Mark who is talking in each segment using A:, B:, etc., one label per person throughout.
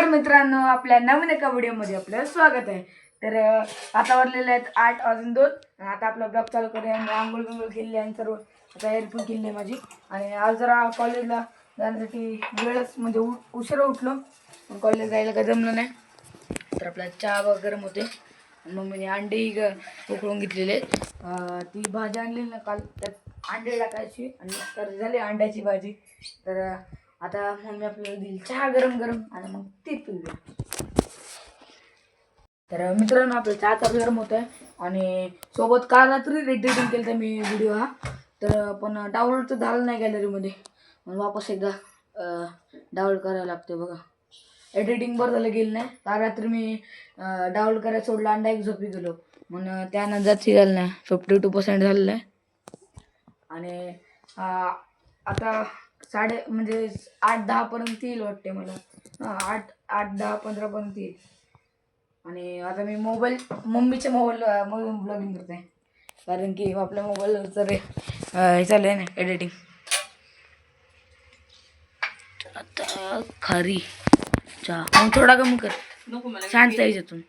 A: मित्रांनो, आपल्या नवीन एका व्हिडिओमध्ये आपलं स्वागत आहे। तर आता वाजलेले आहेत 8 वाजून 2। आता आपला ब्लॉग चालू करूया। मी आंघोळ बिंघोळ केली आणि सर्व आता एअरफोन केली आहे माझी। आणि आज जरा कॉलेजला जाण्यासाठी वेळच म्हणजे उशिरा उठलो, कॉलेज जायला काही जमलं नाही। तर आपला चहा वगैरे गरम होते। मम्मीने अंडे उकळून घेतलेले, ती भाजी आणलेली ना काल, त्यात अंडे टाकायची आणि तर झाली अंड्याची भाजी। तर आता मम्मी आपल्याला देईल चहा गरम गरम आणि मग ते पिऊया। तर मित्रांनो, आपला चहा तर गरम होत आहे आणि सोबत काल रात्री एडिटिंग केलं तर मी व्हिडिओ हा, तर पण डाउनलोड तर झालं नाही गॅलरीमध्ये, मग वापस एकदा डाउनलोड करायला लागते बघा। एडिटिंग बरं झालं गेलं नाही, काल रात्री मी डाउनलोड करायला सोडलं, अंडा एक झोपी गेलो, म्हणून त्यानं जाती झालं नाही, 52% झालेलं आहे। आणि आता म्हणजे 8-10 पर्यंत येईल वाटते मला, 8-10 15 पर्यंत येईल। आणि आता मी मम्मीच्या मोबाईलमधून ब्लॉगिंग करते, कारण की आपल्या मोबाईलवर तर हे चालू आहे ना एडिटिंग। आता खरी चहा मग थोडा कमी कर, नको मला सांडतंय याच्यातून,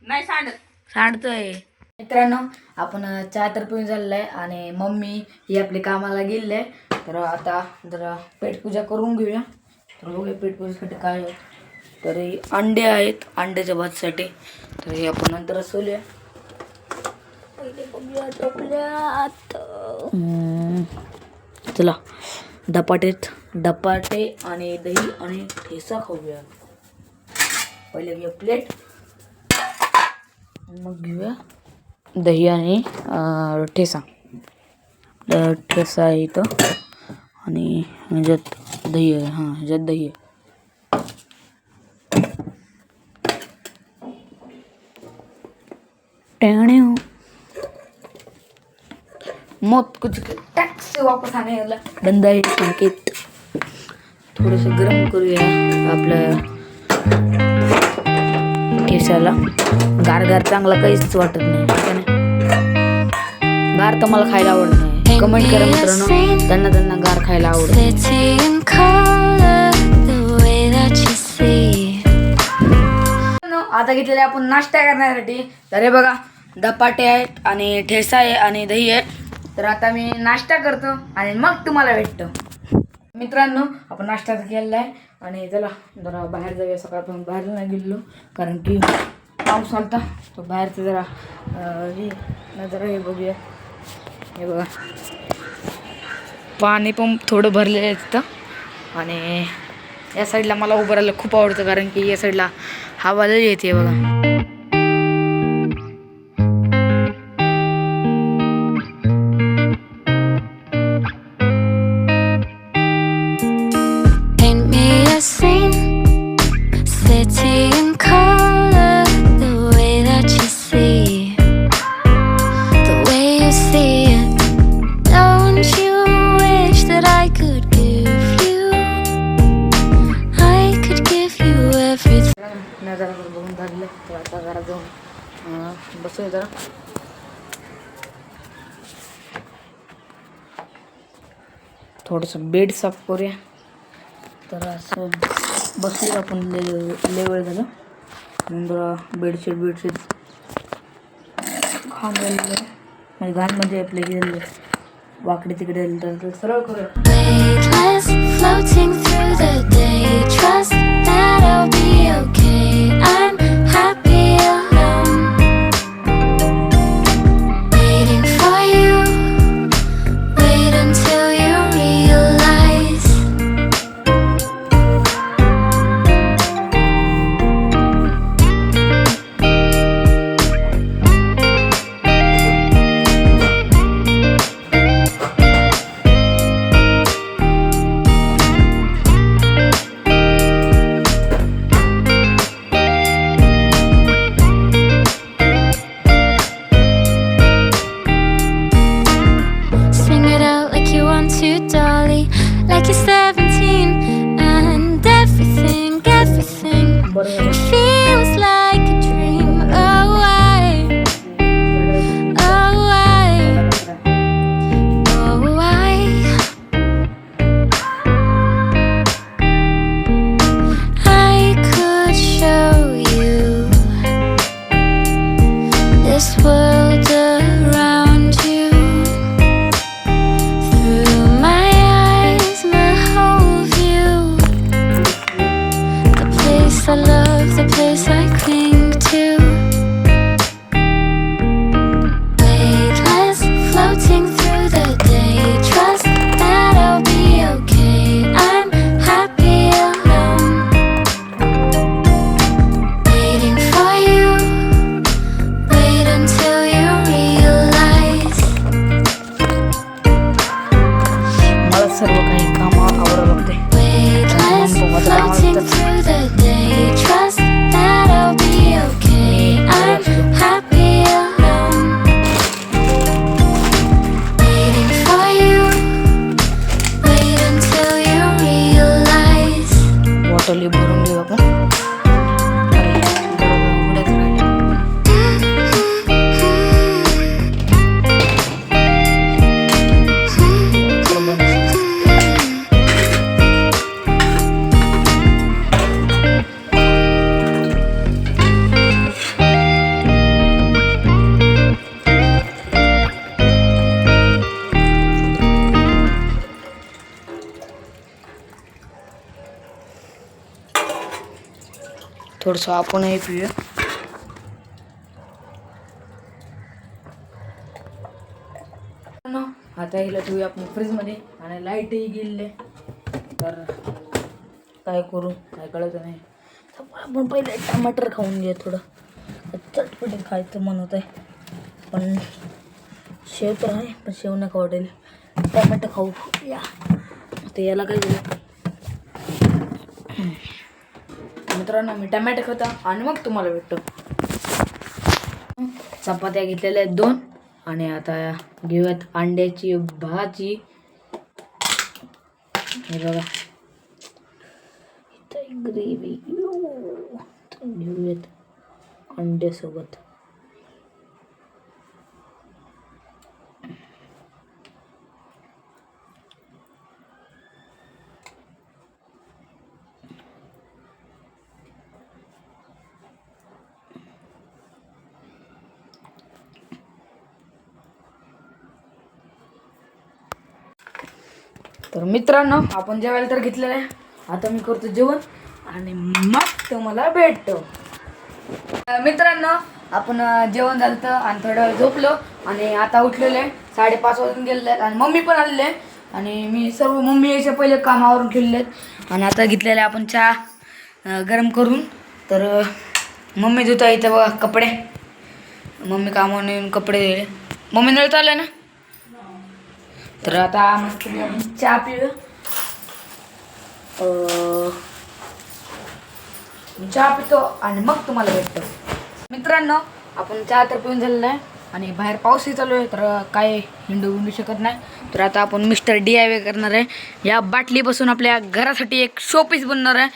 A: नाही सांडतंय। मित्रांनो, आपण चहा तर पिऊन झालेला आहे आणि मम्मी ही आपली कामाला गेलेली आहे। तर आता जरा पेटपूजा करून घेऊया। तर बघूया पेटपूजेसाठी काय आहे। तर हे अंडे आहेत, अंड्याच्या भाजीसाठी, तर हे आपण नंतर सोलूया। पहिले बघूया टोपल्यात, चला धपाटे आणि दही आणि ठेचा खाऊया। पहिले घेऊया प्लेट, मग घेऊया दही आणि ठेचा। ठेचा आहे इथं आणि ह्याच्यात दही आहे, ह्याच्यात दही आहे। मौत कुछ टैक्स से वापस आने वाला धंदा है संकेत। थोडस गरम करूया आपल्या ठेचाला। गार चांगला काहीच वाटत नाही, गार तर मला खायला आवडत नाही। कमेंट करा मित्रांनो, त्यांना गार खायला आवडत। आता घेतलेले आपण नाश्ता करण्यासाठी, तर हे बघा धपाटे आहेत आणि ठेचा आहे आणि दही आहे। तर आता मी नाश्ता करतो आणि मग तुम्हाला भेटतो। मित्रांनो, आपण नाश्ता केलेला आहे आणि चला जरा बाहेर जाऊया। सकाळपासून बाहेर नाही गेलो, कारण की पाऊस आलता, तो बाहेरचं जरा नजर हे बघूया। हे बघा पाणी पण थोडं भरलेलं आहे तिथं, आणि या साईडला मला उभं राहायला खूप आवडतं, कारण की या साईडला हवा लई येते बघा। नजारा बघून झालेलं, तर आता जरा जाऊन बसूया जरा। थोडंसं बेड साफ करूया। तर असं बसूया आपण, लय वेळ झालं, म्हणून जरा बेडशीट घाण झालेलं, म्हणजे घाण म्हणजे आपले गेलेले वाकडे तिकडे, तर सरळ करूया। थोडंसं आपणही पिऊया. आता हिला ठेवूया आपण फ्रीजमध्ये आणि लाईटही गेले तर काय करू काय कळत नाही. आपण पहिले टमाटर खाऊन घेऊ, थोडं चटपटीत खायचं म्हणत आहे. पण शेव तर आहे, पण शेव नका वाटेल, टमाटर खाऊ या. आता याला काय करू मित्रांनो, मी टमॅटो खाता आणि मग तुम्हाला भेटतो. चपात्या घेतलेल्या आहेत 2 आणि आता घेऊयात अंड्याची भाजी. हे बघा इथं ग्रेव्ही घेऊयात अंड्यासोबत. तर मित्रांनो, आपण जेवायला तर घेतलेलं आहे. आता मी करतो जेवण आणि मग तुम्हाला भेटतो. मित्रांनो, आपण जेवण झालं आणि थोडं वेळ झोपलो आणि आता उठलेलं आहे. 5:30 वाजून गेलेले आहेत आणि मम्मी पण आलेले आहे आणि मी सर्व मम्मी यायच्या पहिले कामावरून ठेवलेले आहेत. आणि आता घेतलेले आपण चहा गरम करून. तर मम्मी धुता इथं बघा कपडे. मम्मी कामावरून येऊन कपडे दिले. मम्मी नळ चालू आहे ना. तर आता मस्त चहा पिऊ. चहा पितो आणि मग तुम्हाला भेटतो. मित्रांनो, आपण चहा तर पिऊन झालेला आहे आणि बाहेर पाऊसही चालू आहे, तर काय हिंडू शकत नाही. तर आता आपण मिस्टर DIY करणार आहे. या बाटलीपासून आपल्या घरासाठी एक शोपीस बनणार आहे.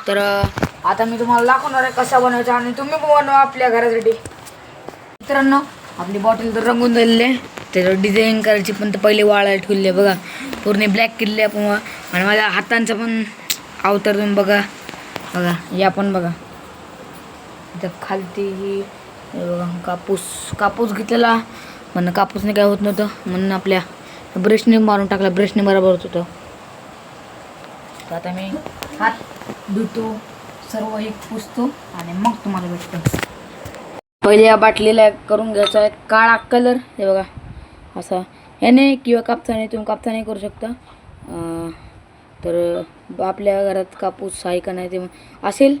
A: तर आता मी तुम्हाला दाखवणार आहे कसा बनवायचा आणि तुम्ही पण बनवा आपल्या घरासाठी. मित्रांनो, आपली बॉटल तर रंगून झालेली आहे. त्याच्यावर डिझाईन करायची, पण तर पहिले वाळायला ठेवले बघा. पूर्ण ब्लॅक केलेले आपण आणि माझ्या हातांचं पण अवतार तुम्ही बघा बघा. या पण बघा इथं खालती बघा कापूस घेतलेला, पण कापूसने काय होत नव्हतं म्हणून आपल्या ब्रशने मारून टाकला. ब्रशने बरोबर होत होतं. तर आता मी हात धुतो, सर्व एक पुसतो आणि मग तुम्हाला भेटतो. पहिले या बाटलीला करून घ्यायचा आहे काळा कलर. हे बघा असा ह्याने किंवा कापसाने, तुम्ही कापसाने करू शकता. तर आपल्या घरात कापूस आहे का नाही ते असेल,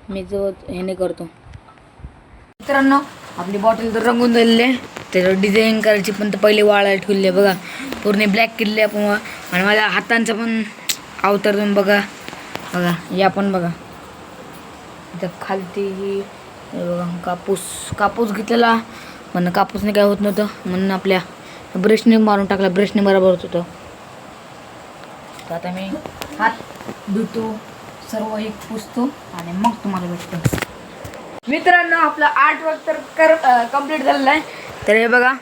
A: मी जो ह्याने करतो. मित्रांनो, आपली बॉटल तर रंगून झालेली आहे. त्याच्यावर डिझाईन करायची, पण तर पहिले वाळायला ठेवले बघा. पूर्ण ब्लॅक केलेले आपण आणि माझ्या हातांचं पण अवतार तुम्ही बघा बघा. या पण बघा इथं खालती बघा कापूस घेतलेला, पण कापूसने काय होत नव्हतं म्हणून आपल्या ब्रशने मारून टाकला. ब्रशने बरोबर होत होतं. तर आता मी हात धुतो, सर्व एक पुसतो आणि मग तुम्हाला भेटतो. मित्रांनो, आपला आर्टवर्क तर कंप्लीट झालेला आहे. तर हे बघा,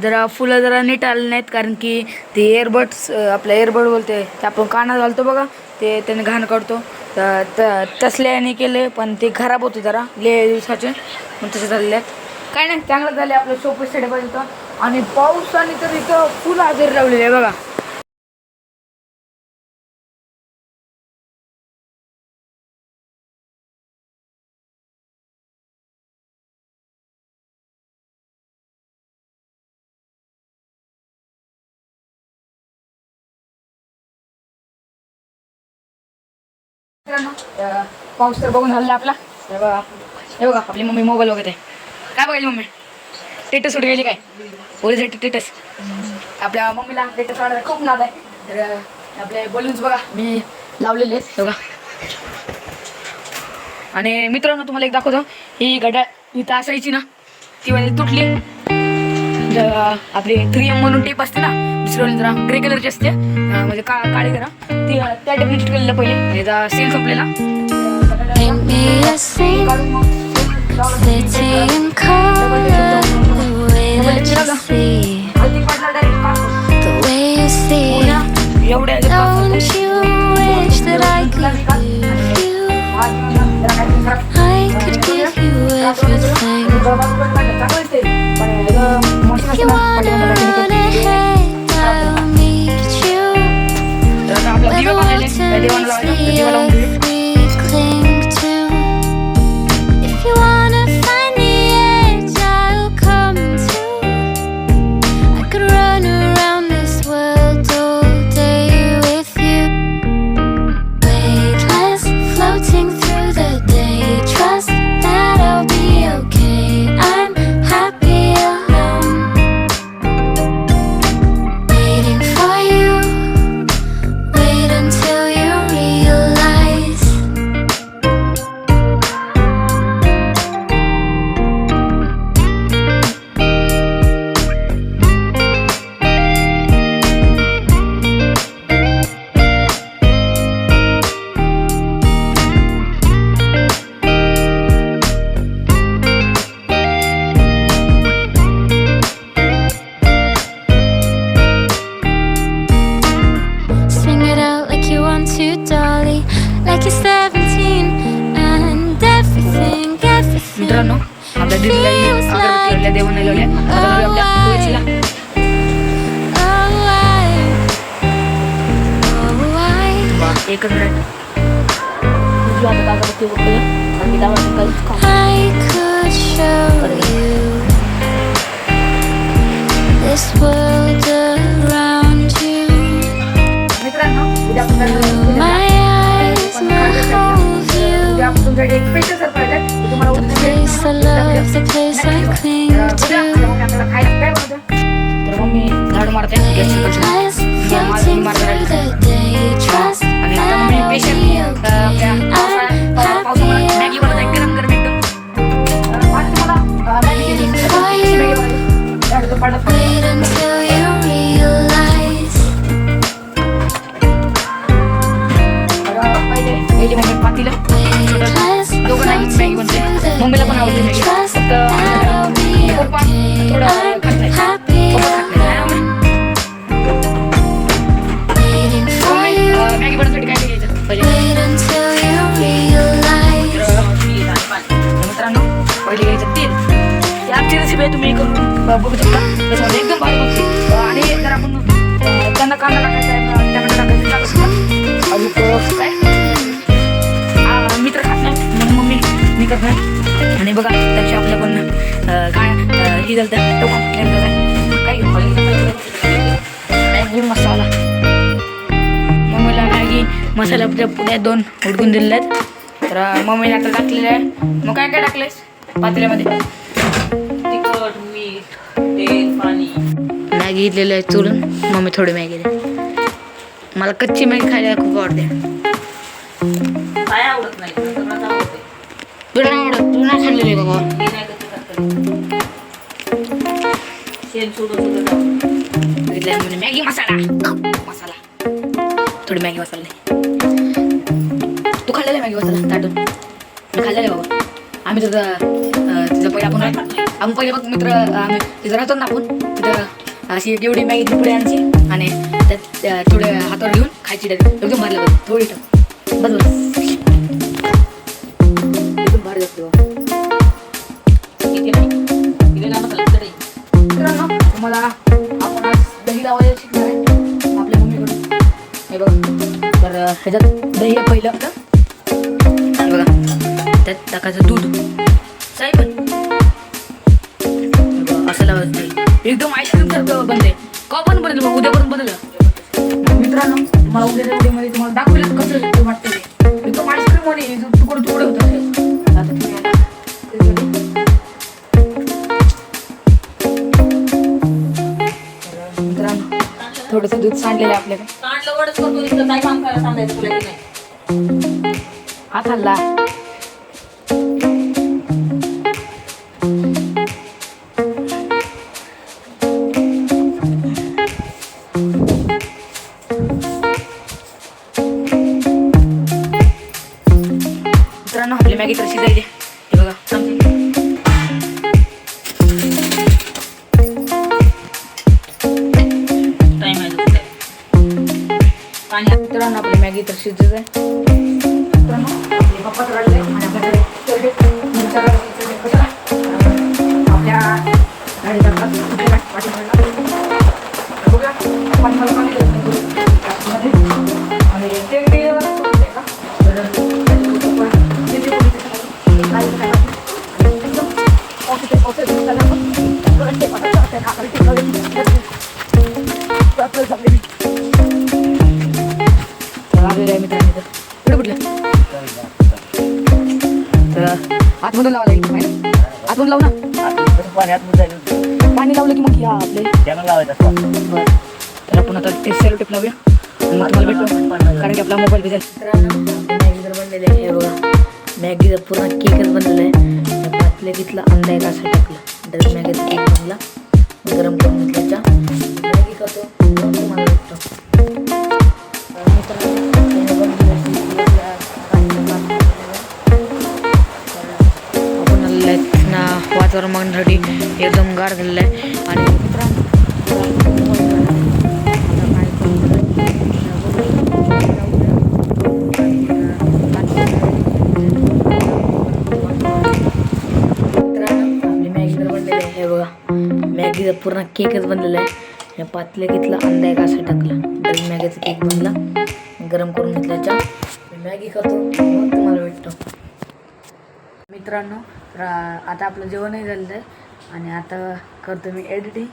A: जरा फुलं जरा नीट आले नाहीत, कारण की ते एअरबड्स आपल्या एअरबड बोलते ते आपण कानात घालतो बघा, ते त्याने घाण काढतो. तर तसल्याने केले, पण ते खराब होते जरा दिवसाचे, पण तसे झालेले आहेत. काय नाही, चांगलं झालं आपलं सोपे सेट पाहिजे. आणि पावसाने तर इथं फुल हजेरी लावलेली आहे बघा. पाऊस तर बघून झालेला आपला. हे बघा आपली मम्मी मोबाईल बघत आहे. काय बघायली मम्मी? टेटस सुट गेली काय? पोलीस टेटस. आपल्या मम्मीला टेटस काढायला खूप नाद आहे. तर आपले बलून्स बघा मी लावलेले आहेत बघा. आणि मित्रांनो, तुम्हाला एक दाखवतो. ही घड्याळ इथं असायची ना, ती म्हणजे तुटली. आपली 3M म्हणून टेप असते ना, दुसरी जरा ग्रे कलरची असते, म्हणजे काळी जरा, ती त्या टेपने चिटकलेलं पहिले. याचा सेल संपलेला. ती उकळूया आणि मी डावळाचं काहीच काम
B: I could show you this world around you.
A: मित्रांनो उद्या आपण
B: My eyes, my whole view.
A: उद्या आपण तुमच्याकडे एक स्पेशल सरप्राईज आहे ते तुम्हाला
B: The
A: उद्या
B: place I love, the place I cling to.
A: आपल्याला खायला काय बनवतं तर मग मी झाडू मारते गॅसची
B: Eyes floating through the day. Trust
A: आणि आता
B: now
A: मी पेशंट आपल्या पावसाळ्यात मॅगी बनवत आहे गरम गरम एकदम आज तुम्हाला मॅगी झाडू पाडत
B: wait until you realize.
A: पहिले मम्मी पातीला दोघं नाही मॅगी बनते मम्मीला पण आवडते मॅगी फक्त पप्पा थोडं खात नाही पप्पा खात नाही मॅगी बनवण्यासाठी काय घ्यायचं पहिले
B: Wait until you realize.
A: मित्रांनो पहिले घ्यायचं तेल याची रेसिपी आहे तुम्ही करून बघू शकता त्याच्यामध्ये एकदम भारी बनते आणि जर आपण त्यांना कांदा टाकायचा आहे टॅमॅटो टाकायचं टाकू शकता अजून काय मी तर खात नाही म्हणून मम्मी मी करत नाही आणि बघा त्याची आपल्या पण काय हे झालं काय मॅगी मसाला मम्मीला मॅगी मसाल्याच्या पुढे 2 उडकून दिलेले आहेत तर मम्मीने आता टाकलेलं आहे मग काय काय टाकलेस पातेल्यामध्ये
C: तिखट मीठ तेल पाणी
A: मॅगी घेतलेलं आहे चुरून मम्मी थोडी मॅगी दे मला कच्ची मॅगी खायला खूप आवडते
C: काय आवडत नाही सगळंच आवडते
A: तुला नाही आवडत तू नाही खाल्लेली आहे बाबा
C: मी नाही कधी करत शेण सोडून
A: घेतलंय म्हणजे मॅगी मसाला थोडी मॅगी मसाला दे तू खाल्लेला मॅगी मसाला ताटून मी खाल्लेला बाबा आम्ही तर तिथं पहिले आपण पहिले बघ मित्र आम्ही तिथं राहतो ना आपण तिथं अशी एक एवढी मॅगी पुढे आणायची आणि त्यात थोडे हातावर घेऊन खायची एकदम भारी लागत थोडी टाक बस एकदम भारी लागते
C: किती नाही दिलेला मसाला तरी
A: मित्रांनो तुम्हाला आपण आज दही लावायला शिकणार आहे आपल्या मम्मीकडून हे बघा तर ह्याच्यात दही आहे पहिलं आणि बघा त्यात टाकायचं दूध साई पण असं लावायचं दही एकदम आईस्क्रीम सारखं बनते का पण बनेल मग उद्यापर्यंत बनेल मित्रांनो तुम्हाला उद्याच्या व्हिडिओमध्ये तुम्हाला दाखवलं कसं वाटतं ते एकदम आईस्क्रीम मध्ये तुकडे होतात आता तुम्ही मित्रांनो थोडंसं दूध सांडलेलं आहे आपल्याकडे
C: सांडलं वडच करतो इथं काय काम करायला सांगायचं तुला की नाही
A: हा खाल्ला मित्रांनो आपली मॅगी कशी जाईल हे बघा
C: टाइम आहे तुला पाणी
A: मित्रांनो आपली मॅगी तर शिजत आहे मित्रांनो आपले पप्पा तर रडले आणि आपल्याकडे आपल्या गाडीचा बघूया पाणी मला पाणी आणि ते आतमधून लावा लागेल आतमधून लावू ना पाणी लावलं की मग या आपले बरं तर आपण आता ते सेलो टेप लावूया मग तुम्हाला भेटतो कारण की आपला मोबाईल भिजेल मॅगी जर बनलेलं आहे हे बघा मॅगीचा पूर्ण केकच बनलेला आहे पातल्या घेतला अंडा एक असं टाकलं तर मॅगीचा केक बनला गरम करून घेतल्याच्या मॅगी करतो मग तुम्हाला भेटतो आपण आलेलं आहे ना वातावरण मागण्यासाठी एकदम गार झालेलं आहे आणि मित्रांनो आपली मॅगी तर बनलेली आहे हे बघा मॅगीचा पूर्ण केकच बनलेला आहे या पातल्या घेतला अंडा एक असं टाकला तर मॅगीचा केक बनला गरम करून घेतल्याच्या मॅगी खातो मग तुम्हाला भेटतो मित्रांनो, तर आता आपलं जेवणही झालेलं आहे आणि आता करतो मी एडिटिंग.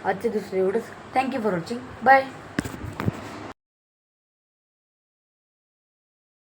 A: आजच्या दिवशी एवढंच. Thank you for watching. बाय.